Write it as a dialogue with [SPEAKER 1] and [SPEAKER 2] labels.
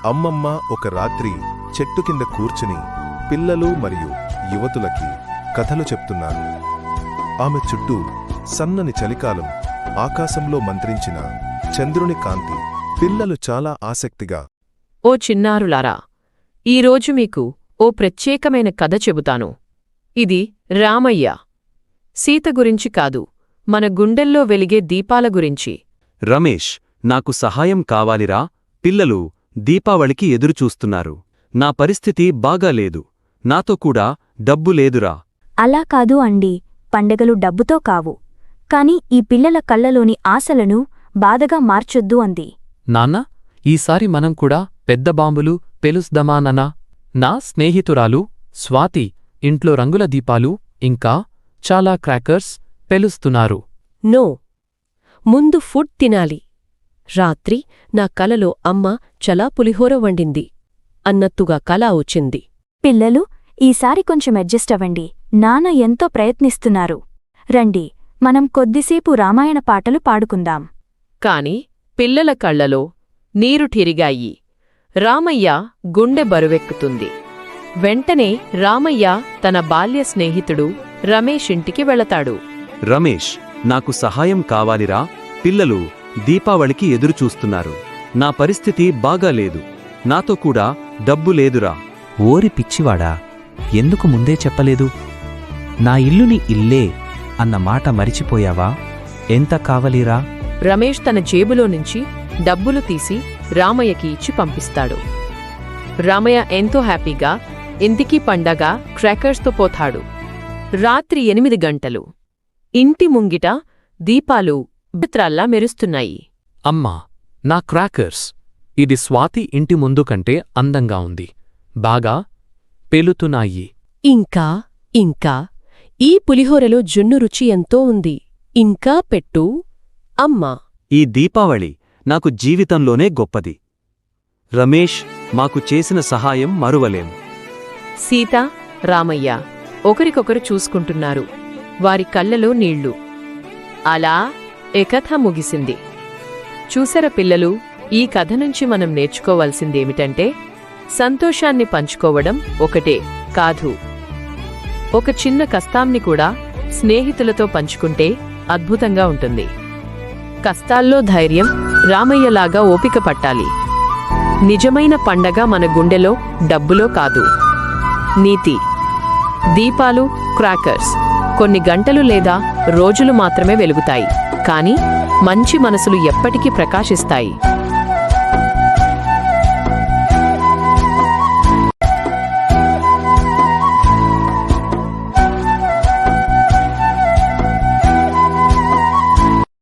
[SPEAKER 1] అమ్మమ్మ ఒక రాత్రి చెట్టు కింద కూర్చుని పిల్లలు మరియు యువతులకి కథలు చెప్తున్నారు. ఆమె చుట్టూ సన్నని చలికాలం, ఆకాశంలో మంత్రించిన చంద్రుని కాంతి. పిల్లలు చాలా ఆసక్తిగా,
[SPEAKER 2] ఓ చిన్నారులారా, ఈరోజు మీకు ఓ ప్రత్యేకమైన కథ చెబుతాను. ఇది రామయ్య, సీత గురించి కాదు, మన గుండెల్లో వెలిగే దీపాల గురించి.
[SPEAKER 3] రమేష్, నాకు సహాయం కావాలిరా. పిల్లలు దీపావళికి ఎదురుచూస్తున్నారు. నా పరిస్థితి బాగాలేదు. నాతో కూడా డబ్బు లేదురా.
[SPEAKER 4] అలా కాదు అండి, పండగలు డబ్బుతో కావు. కాని ఈ పిల్లల కళ్ళలోని ఆశలను బాధగా మార్చొద్దు అంది.
[SPEAKER 5] నాన్న, ఈసారి మనం కూడా పెద్ద బాంబులు పెలుస్దమాననా? నా స్నేహితురాలు స్వాతి ఇంట్లో రంగుల దీపాలు ఇంకా చాలా క్రాకర్స్ పెలుస్తున్నారు.
[SPEAKER 2] నో, ముందు ఫుడ్ తినాలి. రాత్రి నా కలలో అమ్మ చలా పులిహోర వండింది అన్నట్టుగా కల వచ్చింది.
[SPEAKER 4] పిల్లలు, ఈసారి కొంచెం అడ్జస్ట్ అవ్వండి. నాన్న ఎంతో ప్రయత్నిస్తున్నారు. రండి, మనం కొద్దిసేపు రామాయణ పాటలు పాడుకుందాం.
[SPEAKER 2] కాని పిల్లల కళ్లలో నీరు ఠిరిగాయి. రామయ్య గుండె బరువెక్కుతుంది. వెంటనే రామయ్య తన బాల్య స్నేహితుడు రమేష్ ఇంటికి వెళతాడు.
[SPEAKER 3] రమేష్, నాకు సహాయం కావాలిరా. పిల్లలు దీపావళికి ఎదురుచూస్తున్నారు. నా పరిస్థితి బాగాలేదు. నాతో కూడా డబ్బు లేదురా.
[SPEAKER 6] ఓరి పిచ్చివాడా, ఎందుకు ముందే చెప్పలేదు? నా ఇల్లుని ఇల్లే అన్న మాట మరిచిపోయావా? ఎంత కావలిరా?
[SPEAKER 2] రమేష్ తన జేబులో నుంచి డబ్బులు తీసి రామయ్యకి ఇచ్చి పంపిస్తాడు. రామయ్య ఎంతో హ్యాపీగా ఇంటికి పండగ క్రాకర్స్తో పోతాడు. రాత్రి 8 గంటలు. ఇంటి ముంగిట దీపాలు చిత్రాల్లా మెరుస్తున్నాయి.
[SPEAKER 5] అమ్మా, నా క్రాకర్స్! ఇది స్వాతి ఇంటి ముందు కంటే అందంగా ఉంది. బాగా పేలుతున్నాయి.
[SPEAKER 2] ఇంకా ఇంకా ఈ పులిహోరలో జున్ను రుచి ఎంతో ఉంది. ఇంకా పెట్టు అమ్మా.
[SPEAKER 3] ఈ దీపావళి నాకు జీవితంలోనే గొప్పది. రమేష్, మాకు చేసిన సహాయం మరువలేం.
[SPEAKER 2] సీత, రామయ్య ఒకరికొకరు చూసుకుంటున్నారు. వారి కళ్ళలో నీళ్లు. అలా ఏ కథ ముగిసింది. చూసర పిల్లలు, ఈ కథ నుంచి మనం నేర్చుకోవాల్సిందేమిటంటే, సంతోషాన్ని పంచుకోవడం ఒకటే కాదు, ఒక చిన్న కష్టాన్ని కూడా స్నేహితులతో పంచుకుంటే అద్భుతంగా ఉంటుంది. కష్టాల్లో ధైర్యం, రామయ్యలాగా ఓపిక పట్టాలి. నిజమైన పండగ మన గుండెలో, డబ్బులో కాదు. నీతి: దీపాలు, క్రాకర్స్ కొన్ని గంటలు లేదా రోజులు మాత్రమే వెలుగుతాయి, కానీ మంచి మనసులు ఎప్పటికీ ప్రకాశిస్తాయి.